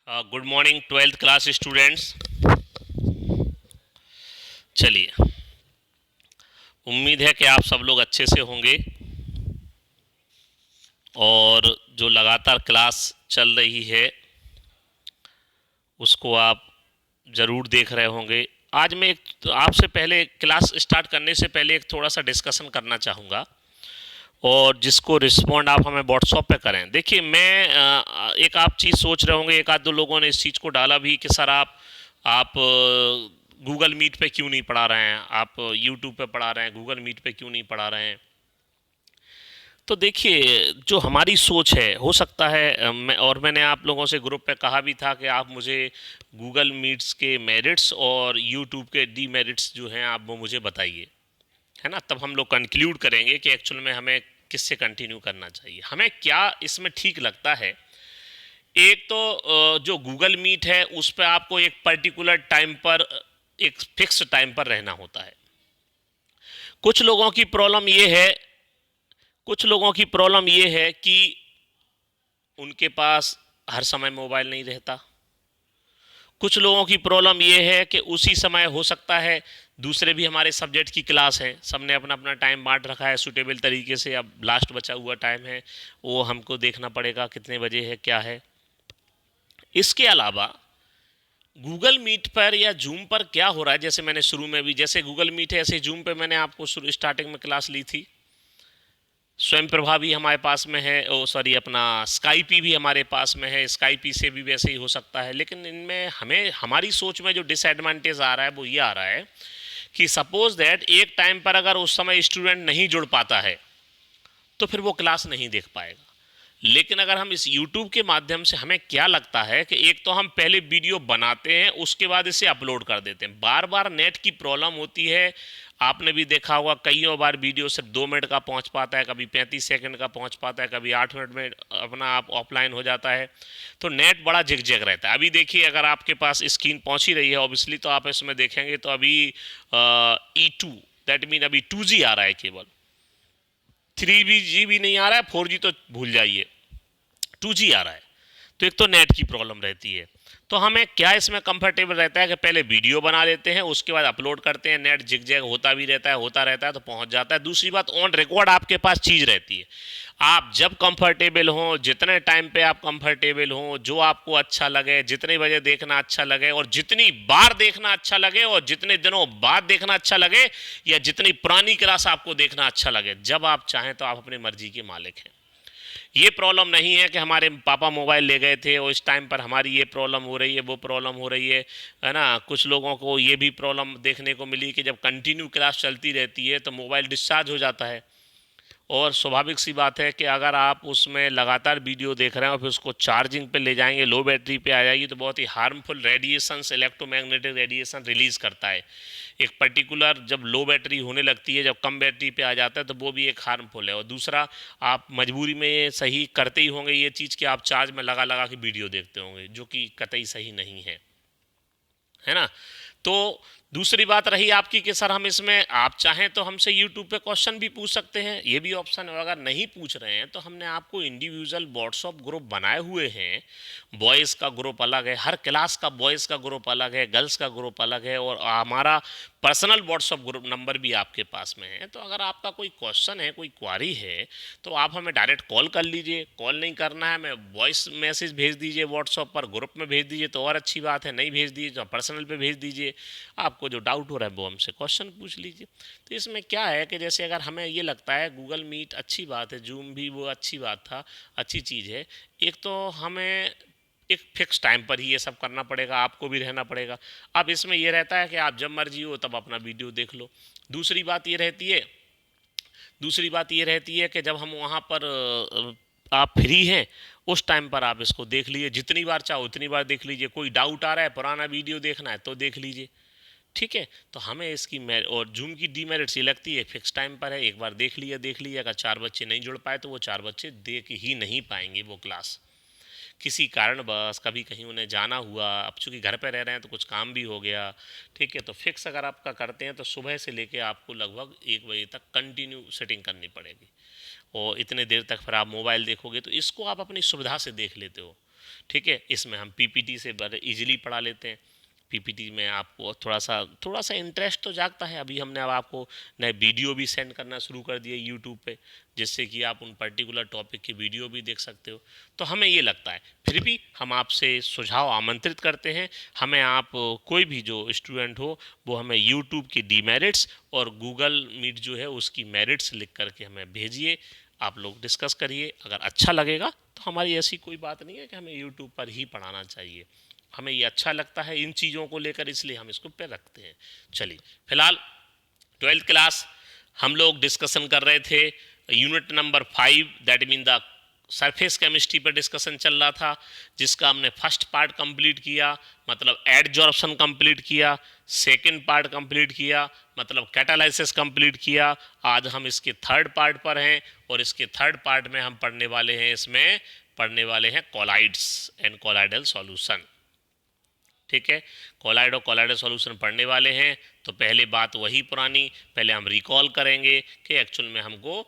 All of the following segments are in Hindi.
Good morning 12th class students. चलिए, उम्मीद है कि आप सब लोग अच्छे से होंगे और जो लगातार क्लास चल रही है उसको आप ज़रूर देख रहे होंगे। आज मैं एक आपसे पहले क्लास स्टार्ट करने से पहले एक थोड़ा सा डिस्कशन करना चाहूँगा और जिसको रिस्पॉन्ड आप हमें व्हाट्सअप पे करें। देखिए, मैं एक आप चीज़ सोच रहे होंगे, एक आध दो लोगों ने इस चीज़ को डाला भी कि सर आप गूगल मीट पे क्यों नहीं पढ़ा रहे हैं, आप यूट्यूब पे पढ़ा रहे हैं, गूगल मीट पे क्यों नहीं पढ़ा रहे हैं। तो देखिए, जो हमारी सोच है, हो सकता है मैंने आप लोगों से ग्रुप पे कहा भी था कि आप मुझे गूगल मीट्स के मेरिट्स और यूट्यूब के डीमेरिट्स जो हैं आप वो मुझे बताइए, है ना। तब हम लोग कंक्लूड करेंगे कि एक्चुअल में हमें किससे कंटिन्यू करना चाहिए, हमें क्या इसमें ठीक लगता है। एक तो जो गूगल मीट है उस पर आपको एक पर्टिकुलर टाइम पर, एक फिक्स टाइम पर रहना होता है। कुछ लोगों की प्रॉब्लम ये है कुछ लोगों की प्रॉब्लम ये है कि उनके पास हर समय मोबाइल नहीं रहता। कुछ लोगों की प्रॉब्लम ये है कि उसी समय हो सकता है दूसरे भी हमारे सब्जेक्ट की क्लास है, सबने अपना अपना टाइम बांट रखा है सूटेबल तरीके से। अब लास्ट बचा हुआ टाइम है, वो हमको देखना पड़ेगा कितने बजे है, क्या है। इसके अलावा गूगल मीट पर या जूम पर क्या हो रहा है, जैसे मैंने शुरू में भी, जैसे गूगल मीट है ऐसे जूम पे मैंने आपको स्टार्टिंग में क्लास ली थी। स्वयं प्रभा भी हमारे पास में है, ओ सॉरी, अपना स्काईपी भी हमारे पास में है, स्काईपी से भी वैसे ही हो सकता है। लेकिन इनमें हमें हमारी सोच में जो डिसएडवांटेज आ रहा है वो ये आ रहा है कि सपोज दैट एक टाइम पर अगर उस समय स्टूडेंट नहीं जुड़ पाता है तो फिर वो क्लास नहीं देख पाएगा। लेकिन अगर हम इस YouTube के माध्यम से, हमें क्या लगता है कि एक तो हम पहले वीडियो बनाते हैं उसके बाद इसे अपलोड कर देते हैं। बार बार नेट की प्रॉब्लम होती है, आपने भी देखा होगा कईयों बार वीडियो सिर्फ 2 मिनट का पहुंच पाता है, कभी 35 सेकंड का पहुंच पाता है, कभी 8 मिनट में अपना आप ऑफलाइन हो जाता है। तो नेट बड़ा झिकझिक रहता है। अभी देखिए, अगर आपके पास स्क्रीन पहुंच ही रही है ऑब्वियसली, तो आप इसमें देखेंगे तो अभी E2, दैट मीन अभी 2G आ रहा है केवल। 3G भी नहीं आ रहा है, 4G तो भूल जाइए, 2G आ रहा है। तो एक तो नेट की प्रॉब्लम रहती है। तो हमें क्या इसमें कंफर्टेबल रहता है कि पहले वीडियो बना लेते हैं उसके बाद अपलोड करते हैं। नेट जिग होता भी रहता है, होता रहता है, तो पहुंच जाता है। दूसरी बात, ऑन रिकॉर्ड आपके पास चीज़ रहती है। आप जब कंफर्टेबल हो, जितने टाइम पे आप कंफर्टेबल हो, जो आपको अच्छा लगे, जितने बजे देखना अच्छा लगे और जितनी बार देखना अच्छा लगे और जितने दिनों बाद देखना अच्छा लगे, या जितनी पुरानी क्लास आपको देखना अच्छा लगे, जब आप चाहें तो आप अपनी मर्जी के मालिक हैं। ये प्रॉब्लम नहीं है कि हमारे पापा मोबाइल ले गए थे और इस टाइम पर हमारी ये प्रॉब्लम हो रही है, वो प्रॉब्लम हो रही है ना। कुछ लोगों को ये भी प्रॉब्लम देखने को मिली कि जब कंटिन्यू क्लास चलती रहती है तो मोबाइल डिस्चार्ज हो जाता है। और स्वाभाविक सी बात है कि अगर आप उसमें लगातार वीडियो देख रहे हैं और फिर उसको चार्जिंग पे ले जाएंगे, लो बैटरी पे आ जाएगी, तो बहुत ही harmful radiations, electromagnetic radiation release करता है। एक पर्टिकुलर जब लो बैटरी होने लगती है, जब कम बैटरी पे आ जाता है, तो वो भी एक हार्मफुल है। और दूसरा, आप मजबूरी में ये सही करते ही होंगे ये चीज़ कि आप चार्ज में लगा लगा के वीडियो देखते होंगे, जो कि कतई सही नहीं है ना। तो दूसरी बात रही आपकी कि सर हम इसमें, आप चाहें तो हमसे यूट्यूब पे क्वेश्चन भी पूछ सकते हैं, ये भी ऑप्शन है। और अगर नहीं पूछ रहे हैं तो हमने आपको इंडिविजुअल व्हाट्सअप ग्रुप बनाए हुए हैं। बॉयज़ का ग्रुप अलग है, हर क्लास का बॉयज़ का ग्रुप अलग है, गर्ल्स का ग्रुप अलग है, और हमारा पर्सनल व्हाट्सअप ग्रुप नंबर भी आपके पास में है। तो अगर आपका कोई क्वेश्चन है, कोई क्वारी है, तो आप हमें डायरेक्ट कॉल कर लीजिए। कॉल नहीं करना है, मैं वॉइस मैसेज भेज दीजिए व्हाट्सअप पर, ग्रुप में भेज दीजिए तो और अच्छी बात है, नहीं भेज दीजिए तो पर्सनल पे भेज दीजिए। आपको जो डाउट हो रहा है वो हमसे क्वेश्चन पूछ लीजिए। तो इसमें क्या है कि जैसे अगर हमें ये लगता है गूगल मीट अच्छी बात है, जूम भी वो अच्छी बात था, अच्छी चीज़ है। एक तो हमें एक फिक्स टाइम पर ही ये सब करना पड़ेगा, आपको भी रहना पड़ेगा। अब इसमें ये रहता है कि आप जब मर्जी हो तब अपना वीडियो देख लो। दूसरी बात ये रहती है दूसरी बात ये रहती है कि जब हम वहाँ पर आप फ्री हैं उस टाइम पर आप इसको देख लीजिए, जितनी बार चाहो उतनी बार देख लीजिए। कोई डाउट आ रहा है, पुराना वीडियो देखना है तो देख लीजिए, ठीक है। तो हमें इसकी और जूम की डीमेरिट्स ये लगती है, फिक्स टाइम पर है, एक बार देख लिया। अगर 4 बच्चे नहीं जुड़ पाए तो वो 4 बच्चे देख ही नहीं पाएंगे वो क्लास, किसी कारण बस कभी कहीं उन्हें जाना हुआ। अब चूंकि घर पे रह रहे हैं तो कुछ काम भी हो गया, ठीक है। तो फिक्स अगर आपका करते हैं तो सुबह से लेके आपको लगभग 1 बजे तक कंटिन्यू सेटिंग करनी पड़ेगी, और इतने देर तक फिर आप मोबाइल देखोगे तो इसको आप अपनी सुविधा से देख लेते हो। ठीक है, इसमें हम पीपीटी से बड़े इजीली पढ़ा लेते हैं। पीपीटी में आपको थोड़ा सा इंटरेस्ट तो जागता है। अभी हमने अब आपको नए वीडियो भी सेंड करना शुरू कर दिए यूट्यूब पे, जिससे कि आप उन पर्टिकुलर टॉपिक की वीडियो भी देख सकते हो। तो हमें ये लगता है, फिर भी हम आपसे सुझाव आमंत्रित करते हैं, हमें आप कोई भी जो स्टूडेंट हो वो हमें यूट्यूब की डीमेरिट्स और गूगल मीट जो है उसकी मेरिट्स लिख करके हमें भेजिए। आप लोग डिस्कस करिए, अगर अच्छा लगेगा तो हमारी ऐसी कोई बात नहीं है कि हमें यूट्यूब पर ही पढ़ाना चाहिए। हमें ये अच्छा लगता है इन चीज़ों को लेकर, इसलिए हम इसको पे रखते हैं। चलिए, फिलहाल 12th क्लास हम लोग डिस्कशन कर रहे थे unit number 5, that mean the surface chemistry पर डिस्कशन चल रहा था, जिसका हमने फर्स्ट पार्ट कंप्लीट किया, मतलब एडजॉर्प्शन कंप्लीट किया। सेकंड पार्ट कंप्लीट किया, मतलब कैटालाइसिस कंप्लीट किया। आज हम इसके थर्ड पार्ट पर हैं, और इसके थर्ड पार्ट में हम पढ़ने वाले हैं कोलाइड्स एंड कोलाइडल सॉल्यूशन। ठीक है, कोलाइड और कोलाइडल सॉल्यूशन पढ़ने वाले हैं। तो पहले बात वही पुरानी, पहले हम रिकॉल करेंगे कि एक्चुअल में हमको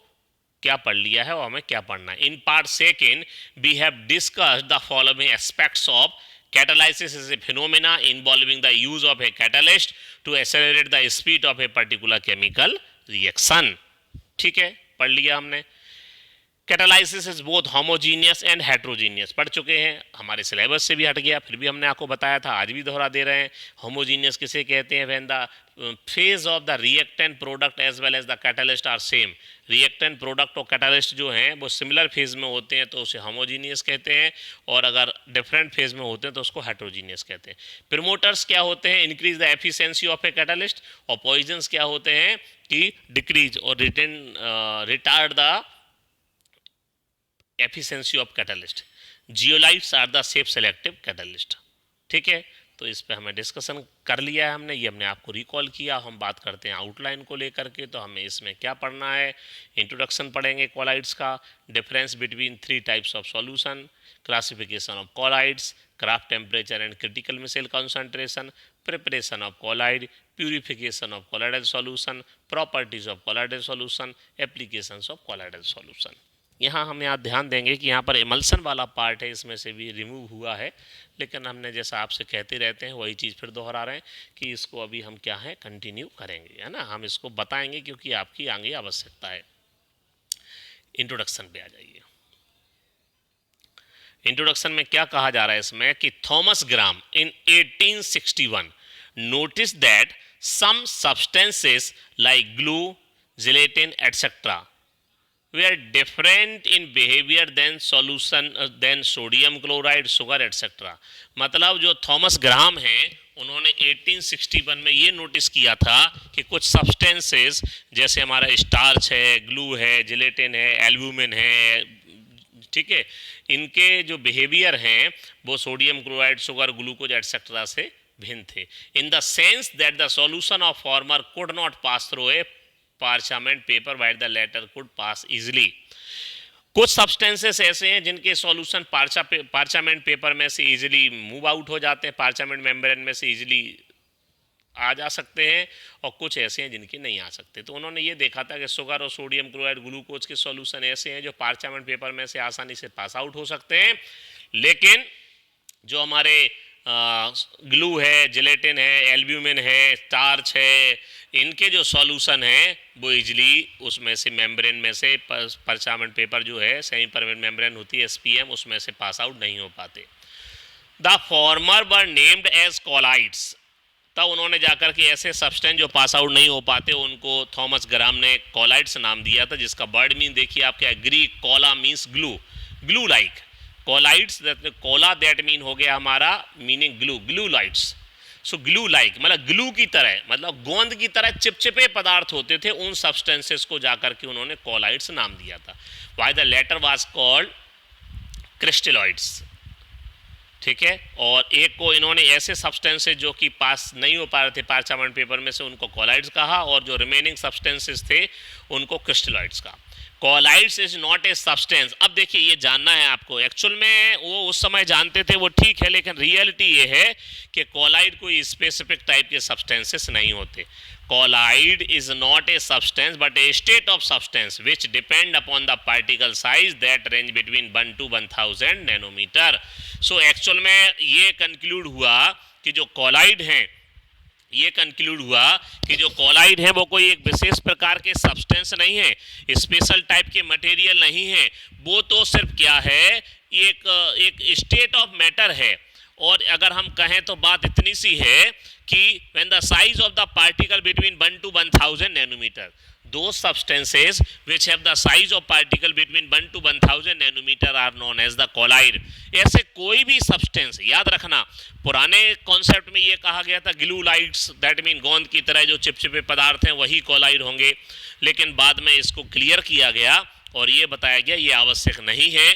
क्या पढ़ लिया है और हमें क्या पढ़ना है। In part second we have discussed the following aspects of catalysis is a phenomena involving the use of a catalyst to accelerate the speed of a particular chemical reaction। ठीक है, पढ़ लिया हमने। Catalysis is both homogeneous and heterogeneous, पढ़ चुके हैं, हमारे सिलेबस से भी हट गया, फिर भी हमने आपको बताया था, आज भी दोहरा दे रहे हैं। होमोजीनियस किसे कहते हैं? When the phase of the reactant product as well as the catalyst are same. Reactant product और कैटालिस्ट जो हैं वो सिमिलर फेज में होते हैं तो उसे होमोजीनियस कहते हैं, और अगर डिफरेंट फेज में होते हैं तो उसको हेट्रोजीनियस कहते हैं। प्रमोटर्स क्या होते हैं? Increase the efficiency of a catalyst. और पॉइजन्स क्या होते हैं? कि डिक्रीज और retard the efficiency of catalyst. Zeolites are the safe selective catalyst. ठीक है, तो इस पे हमें डिस्कशन कर लिया है हमने, ये हमने आपको रिकॉल किया। हम बात करते हैं आउटलाइन को लेकर के, तो हमें इसमें क्या पढ़ना है? इंट्रोडक्शन पढ़ेंगे कोलाइड्स का, difference between 3 types of solution, classification of colloids, Krafft temperature and critical micelle concentration, preparation of colloid, purification of colloidal solution, properties of colloidal solution, applications of colloidal solution. यहाँ हम यहाँ ध्यान देंगे कि यहाँ पर एमल्सन वाला पार्ट है, इसमें से भी रिमूव हुआ है, लेकिन हमने जैसा आपसे कहते रहते हैं वही चीज़ फिर दोहरा रहे हैं कि इसको अभी हम क्या है कंटिन्यू करेंगे, है ना, हम इसको बताएंगे क्योंकि आपकी आगे आवश्यकता है। इंट्रोडक्शन पे आ जाइए। इंट्रोडक्शन में क्या कहा जा रहा है इसमें कि Thomas Graham in 1861 notice that some substances like glue, gelatin etcetera were different in behavior than solution than sodium chloride, sugar etc। मतलब जो थॉमस ग्राम हैं उन्होंने 1861 में ये नोटिस किया था कि कुछ सब्सटेंसेस जैसे हमारा स्टार्च है, ग्लू है, जिलेटिन है, एल्ब्यूमिन है, ठीक है, इनके जो बिहेवियर हैं वो sodium chloride, sugar, glucose etcetera से भिन्न थे। In the sense that the solution of former could not pass through a parchment paper while the latter could pass easily. कुछ सब्सटेंसेस ऐसे हैं जिनके सॉल्यूशन पार्चामेंट पेपर में से इजीली मूव आउट हो जाते हैं, पार्चामेंट मेम्ब्रेन में से इजीली आ जा सकते हैं, और कुछ ऐसे हैं जिनके नहीं आ सकते। तो उन्होंने ये देखा था कि शुगर और सोडियम क्लोराइड, ग्लूकोज के सॉल्यूशन ऐसे हैं जो पार्चामेंट पेपर में से आसानी से पास आउट हो सकते हैं, लेकिन जो हमारे ग्लू है, जिलेटिन है, एल्ब्यूमिन है, स्टार्च है, इनके जो सॉल्यूशन है वो इजली उसमें से मेम्ब्रेन में से पार्चामेंट पेपर जो है सेमी परमानेंट मेम्ब्रेन होती है एसपीएम, उसमें से पास आउट नहीं हो पाते। The former were named as colloids. तब उन्होंने जाकर के ऐसे सब्सटेंस जो पास आउट नहीं हो पाते उनको थॉमस ग्राम ने कोलाइड्स नाम दिया था, जिसका वर्ड मीन देखिए आप क्या, Greek kolla means glue, glue like, colloids kolla that mean हो गया हमारा मीनिंग ग्लू, ग्लू लाइट्स। सो ग्लू लाइक मतलब ग्लू की तरह, मतलब गोंद की तरह चिपचिपे पदार्थ होते थे, उन सब्सटेंसेस को जाकर के उन्होंने कोलाइड्स नाम दिया था। While the latter was called crystalloids. ठीक है, और एक को इन्होंने ऐसे सब्सटेंसेस जो कि पास नहीं हो पा रहे थे पार्चामेंट पेपर में से उनको कोलाइड्स कहा, और जो रिमेनिंग सब्सटेंसेस थे उनको क्रिस्टलॉइड्स कहा। Colloids is not a substance. अब देखिए ये जानना है आपको, एक्चुअल में वो उस समय जानते थे वो ठीक है, लेकिन रियलिटी ये है कि कोलाइड कोई स्पेसिफिक टाइप के सब्सटेंसेस नहीं होते। colloid is not a substance but a state of substance which depend upon the particle size that range between 1 to 1000 nanometer. So actual में ये कंक्लूड हुआ कि जो कॉलाइड हैं, ये कंक्लूड हुआ कि जो कॉलाइड है वो कोई एक विशेष प्रकार के सब्सटेंस नहीं है, स्पेशल टाइप के मटेरियल नहीं है, वो तो सिर्फ क्या है, एक स्टेट ऑफ मैटर है। और अगर हम कहें तो बात इतनी सी है कि when the size of the particle between 1 to 1000 nanometer, those substances which have the size of particle between 1 to 1000 nanometer are known as the colloid। ऐसे कोई भी सब्सटेंस, याद रखना पुराने कॉन्सेप्ट में ये कहा गया था ग्लूलाइड्स, दैट मीन गोंद की तरह जो चिपचिपे पदार्थ हैं वही कॉलाइड होंगे, लेकिन बाद में इसको क्लियर किया गया और ये बताया गया ये आवश्यक नहीं है।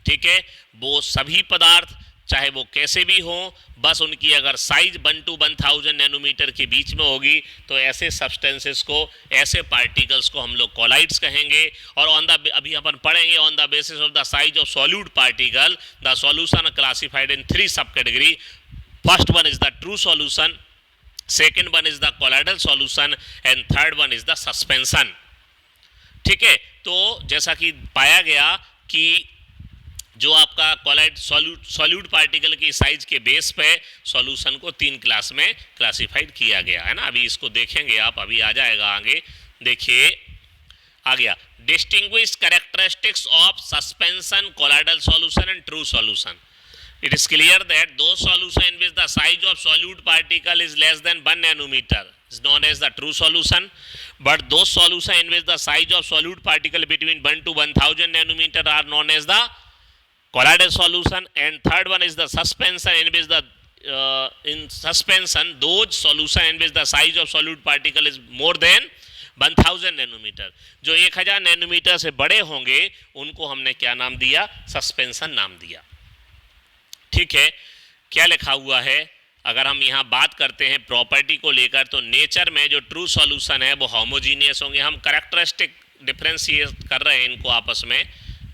ठीक है, वो सभी पदार्थ चाहे वो कैसे भी हो, बस उनकी अगर साइज 1 to 1000 नैनोमीटर के बीच में होगी तो ऐसे सब्सटेंसेस को, ऐसे पार्टिकल्स को हम लोग कॉलाइड्स कहेंगे। और ऑन द, अभी अपन पढ़ेंगे, on the basis of the size of solute particle the solution classified in 3 sub category. First one is the true solution, second one is the colloidal solution and third one is the suspension. ठीक है, तो जैसा कि पाया गया कि जो आपका कॉलाइड सॉल्यूट पार्टिकल की साइज के बेस पे सॉल्यूशन को 3 क्लास में क्लासिफाइड किया गया है ना। अभी इसको देखेंगे आप, अभी आ जाएगा आगे, देखिए आ गया। Distinguish characteristics of suspension, colloidal solution and true solution. It is clear that दो solution in which the size of solute particle is less than 1 nanometer is known as the true solution, but those solution in which the size of solute particle between 1 to 1000 nanometer are known as the colloidal solution, and third one is the suspension in which the in suspension those solution in which the size of solute particle is more than 1000 nanometre, जो 1000 नैनोमीटर से बड़े होंगे उनको हमने क्या नाम दिया, सस्पेंशन नाम दिया। ठीक है, क्या लिखा हुआ है, अगर हम यहाँ बात करते हैं प्रॉपर्टी को लेकर तो नेचर में जो ट्रू सॉल्यूशन है वो होमोजीनियस होंगे। हम कैरेक्टरिस्टिक डिफरेंशिएट कर रहे हैं इनको आपस में।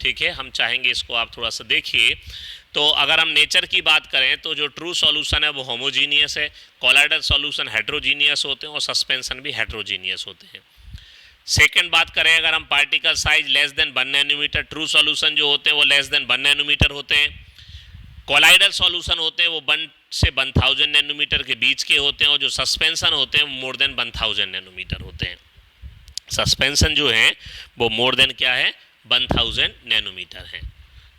ठीक है, हम चाहेंगे इसको आप थोड़ा सा देखिए। तो अगर हम नेचर की बात करें तो जो ट्रू सॉल्यूशन है वो होमोजीनियस है, कॉलाइडल सॉल्यूशन हेट्रोजीनियस होते हैं और सस्पेंशन भी हेट्रोजीनियस होते हैं। सेकेंड बात करें अगर हम particle size less than 1 nanometer, true solution जो होते हैं वो लेस देन 1 नैनोमीटर होते हैं, कॉलाइडल सॉल्यूशन होते हैं वो 1 से 1000 नैनोमीटर के बीच के होते हैं, और जो सस्पेंशन होते हैं वो मोर देन 1000 नैनोमीटर होते हैं। सस्पेंशन जो है वो मोर देन क्या है, 1000 नैनोमीटर है।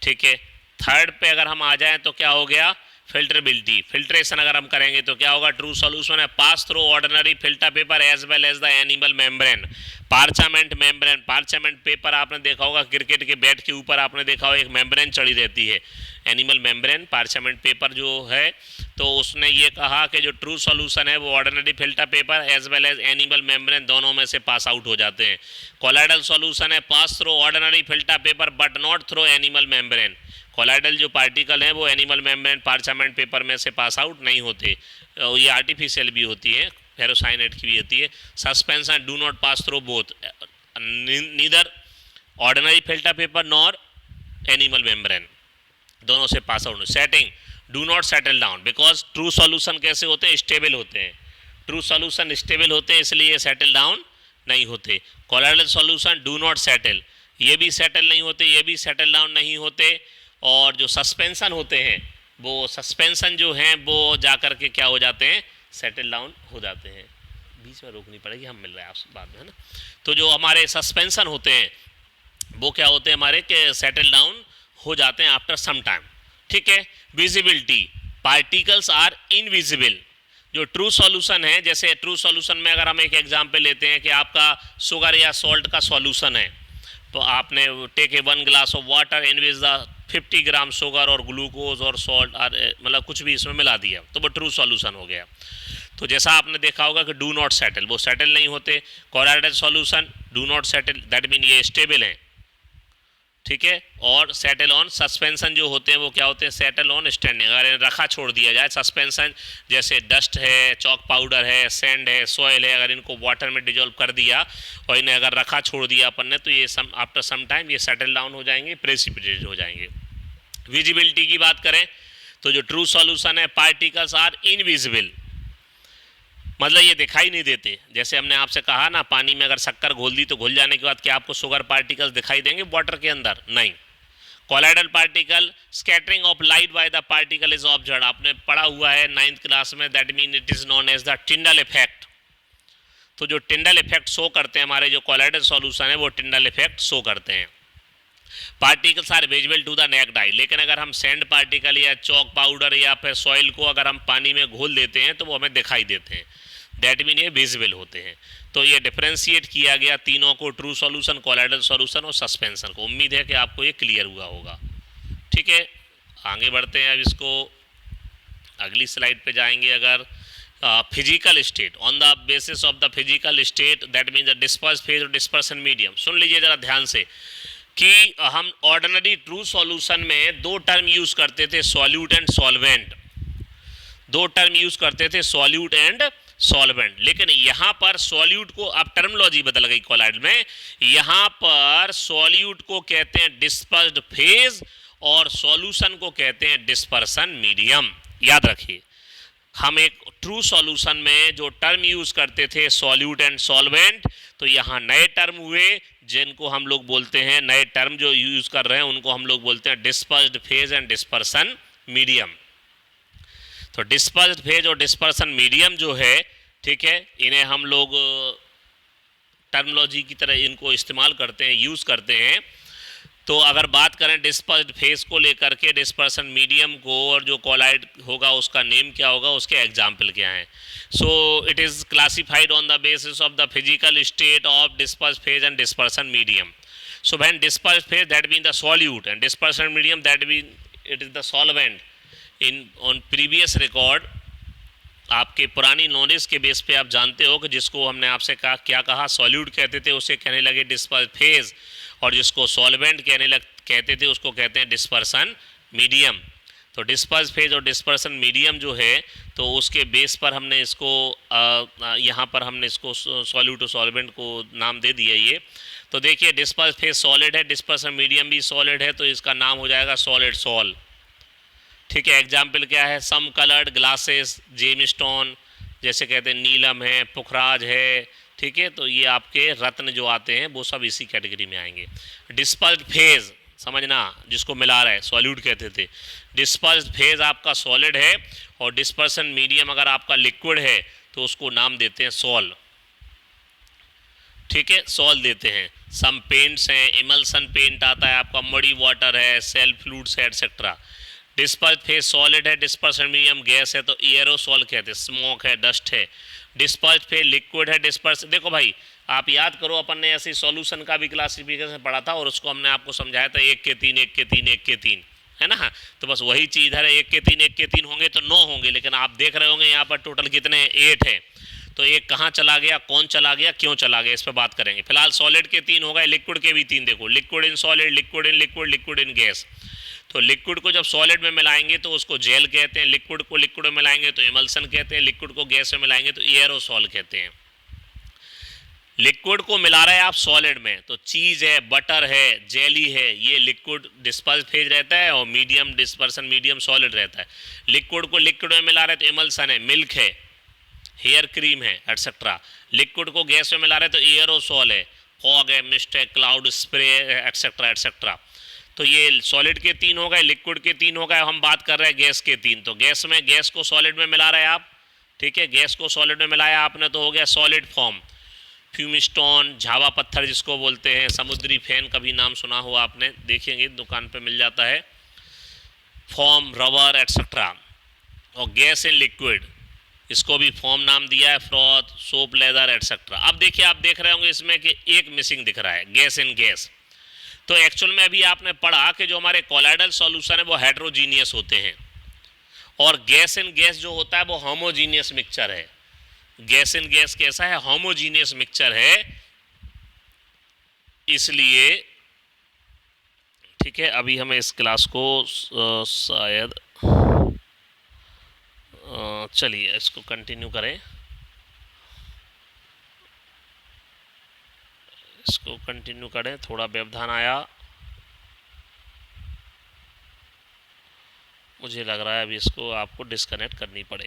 ठीक है, थर्ड पे अगर हम आ जाएं तो क्या हो गया, फिल्टरेबिलिटी, फिल्ट्रेशन अगर हम करेंगे तो क्या होगा, ट्रू सॉल्यूशन है pass through ordinary filter paper as well as the animal membrane, parchment membrane. Parchment paper आपने देखा होगा, क्रिकेट के बैट के ऊपर आपने देखा होगा एक मेम्ब्रेन चढ़ी रहती है, एनिमल मेम्ब्रेन, पार्चामेंट पेपर जो है। तो उसने ये कहा कि जो ट्रू सॉल्यूशन है वो ordinary filter paper as well as animal membrane दोनों में से पास आउट हो जाते हैं। कॉलाइडल सॉल्यूशन है pass through ordinary filter paper but not through animal membrane. Colloidal जो पार्टिकल हैं वो एनिमल मेम्ब्रेन, पार्चामेंट पेपर में से पास आउट नहीं होते, ये आर्टिफिशियल भी होती है, फेरोसाइनेट की भी होती है। Suspension do not pass through both, neither ordinary filter paper nor animal membrane, दोनों से pass out. Setting do not settle down, because true solution कैसे होते हैं, स्टेबल होते हैं, ट्रू सॉल्यूशन स्टेबल होते हैं इसलिए सेटल डाउन नहीं होते। Colloidal solution do not settle, ये भी सेटल नहीं होते, ये भी सेटल डाउन नहीं होते। और जो सस्पेंशन होते हैं वो सस्पेंशन जो हैं वो जा कर के क्या हो जाते हैं, सेटल डाउन हो जाते हैं। बीच में रोकनी पड़ेगी, हम मिल रहे हैं आपसे बाद में, है ना। तो जो हमारे सस्पेंशन होते हैं वो क्या होते हैं हमारे के सेटल डाउन हो जाते हैं आफ्टर सम टाइम। ठीक है, विजिबिलिटी, पार्टिकल्स आर इनविजिबल। जो ट्रू सॉल्यूशन है, जैसे ट्रू सॉल्यूशन में अगर हम एक एग्जांपल लेते हैं कि आपका शुगर या सॉल्ट का सॉल्यूशन है, तो आपने take a 1 glass of water in which the 50 gram sugar और ग्लूकोज और सॉल्ट मतलब कुछ भी इसमें मिला दिया, तो वो ट्रू सॉल्यूशन हो गया। तो जैसा आपने देखा होगा कि डू नॉट सेटल, वो सेटल नहीं होते। Colloidal solution do not settle, that mean ये स्टेबल हैं। ठीक है, और सेटल ऑन सस्पेंशन जो होते हैं वो क्या होते हैं, सेटल ऑन स्टैंडिंग। अगर इन्हें रखा छोड़ दिया जाए, सस्पेंशन जैसे डस्ट है, चॉक पाउडर है, सैंड है, सॉइल है, अगर इनको वाटर में डिजोल्व कर दिया और इन्हें अगर रखा छोड़ दिया अपन ने, तो ये आफ्टर सम टाइम ये सेटल डाउन हो जाएंगे, प्रेसिपिटेट हो जाएंगे। विजिबिलिटी की बात करें तो जो ट्रू सॉल्यूशन है, पार्टिकल्स आर इनविजिबल। मतलब ये दिखाई नहीं देते। जैसे हमने आपसे कहा ना, पानी में अगर शक्कर घोल दी तो घुल जाने के बाद क्या आपको शुगर पार्टिकल्स दिखाई देंगे वाटर के अंदर? नहीं। Colloidal particle, scattering of light by the particle is observed, आपने पढ़ा हुआ है 9th क्लास में, that mean it is known as the Tyndall effect. तो जो टिंडल इफेक्ट शो करते हैं हमारे जो कॉलाइडल सॉल्यूशन है, वो टिंडल इफेक्ट शो करते हैं। Particles are visible to the naked eye, लेकिन अगर हम सैंड पार्टिकल या चौक पाउडर या फिर सॉइल को अगर हम पानी में घोल देते हैं तो वो हमें दिखाई देते हैं, दैट मीन ये विजिबल होते हैं। तो ये डिफ्रेंशिएट किया गया तीनों को, ट्रू सॉल्यूशन, कॉलाइडल सॉल्यूशन और सस्पेंशन को। उम्मीद है कि आपको ये क्लियर हुआ होगा। ठीक है, आगे बढ़ते हैं। अब इसको अगली स्लाइड पे जाएंगे। अगर physical state, on the basis of the physical state that mean the disperse phase और डिस्पर्सन मीडियम। सुन लीजिए ज़रा ध्यान से कि हम ऑर्डिनरी ट्रू सॉल्यूशन में दो टर्म यूज़ करते थे, सॉल्यूट एंड सॉल्वेंट। दो टर्म यूज़ करते थे, सॉल्यूट एंड सॉल्वेंट। लेकिन यहाँ पर सॉल्यूट को, अब टर्मोलॉजी बदल गई कॉलाइडल में, यहाँ पर सॉल्यूट को कहते हैं डिस्पर्स्ड फेज और सॉल्यूशन को कहते हैं डिस्पर्सन मीडियम। याद रखिए, हम एक ट्रू सॉल्यूशन में जो टर्म यूज करते थे सॉल्यूट एंड सॉल्वेंट, तो यहाँ नए टर्म हुए जिनको हम लोग बोलते हैं, नए टर्म जो यूज कर रहे हैं उनको हम लोग बोलते हैं dispersed phase and dispersion medium. तो डिस्पर्स्ड फेज और डिस्पर्सन मीडियम जो है, ठीक है, इन्हें हम लोग टर्मोलॉजी की तरह इनको इस्तेमाल करते हैं, यूज़ करते हैं। तो अगर बात करें डिस्पर्स्ड फेज को लेकर के, डिस्पर्सन मीडियम को, और जो कॉलाइड होगा उसका नेम क्या होगा, उसके एग्जाम्पल क्या हैं। So it is classified on the basis of the physical state of dispersed phase and dispersion medium. So when dispersed phase that mean the solute and dispersion medium that mean it is the solvent. In on previous record, आपके पुरानी नॉलेज के बेस पे आप जानते हो कि जिसको हमने आपसे कहा, क्या कहा, सॉल्यूट कहते थे, उसे कहने लगे डिस्पर्स्ड फेज, और जिसको सॉल्वेंट कहते थे उसको कहते हैं डिस्पर्सन मीडियम। तो डिस्पर्स फेज और डिस्पर्सन मीडियम जो है, तो उसके बेस पर हमने इसको यहाँ पर हमने इसको सॉल्यूट और सॉल्वेंट को नाम दे दिया ये। तो देखिए, डिस्पर्स फेज सॉलिड है, डिस्पर्सन मीडियम भी सॉलिड है, तो इसका नाम हो जाएगा सॉलिड सॉल। ठीक है, एग्जाम्पल क्या है, सम कलर्ड ग्लासेस, जेम स्टोन, जैसे कहते हैं नीलम है, पुखराज है, ठीक है, तो ये आपके रत्न जो आते हैं वो सब इसी कैटेगरी में आएंगे। डिस्पर्स्ड फेज समझना, जिसको मिला रहा है, सॉल्यूट कहते थे। डिस्पर्स्ड फेज आपका सॉलिड है, और डिस्पर्सन मीडियम अगर आपका लिक्विड है तो उसको नाम देते हैं सॉल। ठीक है, सॉल देते हैं। सम पेंट्स हैं, इमल्सन पेंट आता है आपका, मडी वाटर है, सेल फ्लूइड्स है, एटसेट्रा। डिस्पर्स्ड फेज सॉलिड है, डिस्पर्सन मीडियम गैस है, तो एयरोसॉल कहते हैं, स्मोक है, डस्ट है। डिस्पर्स्ड फेज लिक्विड है, डिस्पर्स, देखो भाई आप याद करो, अपन ने ऐसे सॉल्यूशन का भी क्लासिफिकेशन पढ़ा था, और उसको हमने आपको समझाया था 1 के 3, 1 के 3, 1 के 3, है ना। तो बस वही चीज़ है, 1 के 3, 1 के 3 होंगे तो 9 होंगे, लेकिन आप देख रहे होंगे यहाँ पर टोटल कितने, 8 है। तो एक कहाँ चला गया, कौन चला गया, क्यों चला गया, इस पर बात करेंगे। फिलहाल सॉलिड के 3 हो गए, लिक्विड के भी 3 देखो, liquid in solid, liquid in liquid, liquid in gas. तो लिक्विड को जब सॉलिड में मिलाएंगे तो उसको जेल कहते हैं, लिक्विड को लिक्विड में मिलाएंगे तो इमल्सन कहते हैं, लिक्विड को गैस में मिलाएंगे तो एयरोसॉल कहते हैं। लिक्विड को मिला रहे हैं आप सॉलिड में, तो चीज़ है, बटर है, जेली है, ये लिक्विड डिस्पर्स फेज रहता है, और मीडियम डिस्पर्सन मीडियम सॉलिड रहता है। लिक्विड को लिक्विड में मिला रहे तो इमल्सन है, मिल्क है, हेयर क्रीम है, एटसेट्रा। लिक्विड को गैस में मिला रहे तो एयरोसॉल है, फॉग है, मिस्ट है, क्लाउड स्प्रे है, एटसेट्रा एटसेट्रा। तो ये सॉलिड के 3 हो गए, लिक्विड के 3 हो गए, हम बात कर रहे हैं गैस के 3। तो गैस में, गैस को सॉलिड में मिला रहे हैं आप, ठीक है, गैस को सॉलिड में मिलाया आपने तो हो गया सॉलिड फॉर्म। फ्यूमिस्टोन, झावा पत्थर जिसको बोलते हैं, समुद्री फेन, कभी नाम सुना हो आपने, देखेंगे दुकान पे मिल जाता है, फॉर्म, रबर एटसेट्रा। और गैस इन लिक्विड, इसको भी फॉर्म नाम दिया है, फ्रॉथ, सोप, लेदर एटसेट्रा। अब देखिए, आप देख रहे होंगे इसमें कि एक मिसिंग दिख रहा है, गैस इन गैस। तो एक्चुअल में अभी आपने पढ़ा कि जो हमारे कॉलाइडल सॉल्यूशन है वो हेट्रोजीनियस होते हैं, और गैस इन गैस जो होता है वो होमोजीनियस मिक्सचर है। गैस इन गैस कैसा है, होमोजीनियस मिक्सचर है, इसलिए ठीक है। अभी हमें इस क्लास को शायद चलिए इसको कंटिन्यू करें, इसको कंटिन्यू करें, थोड़ा व्यवधान आया, मुझे लग रहा है अभी इसको आपको डिस्कनेक्ट करनी पड़ेगी।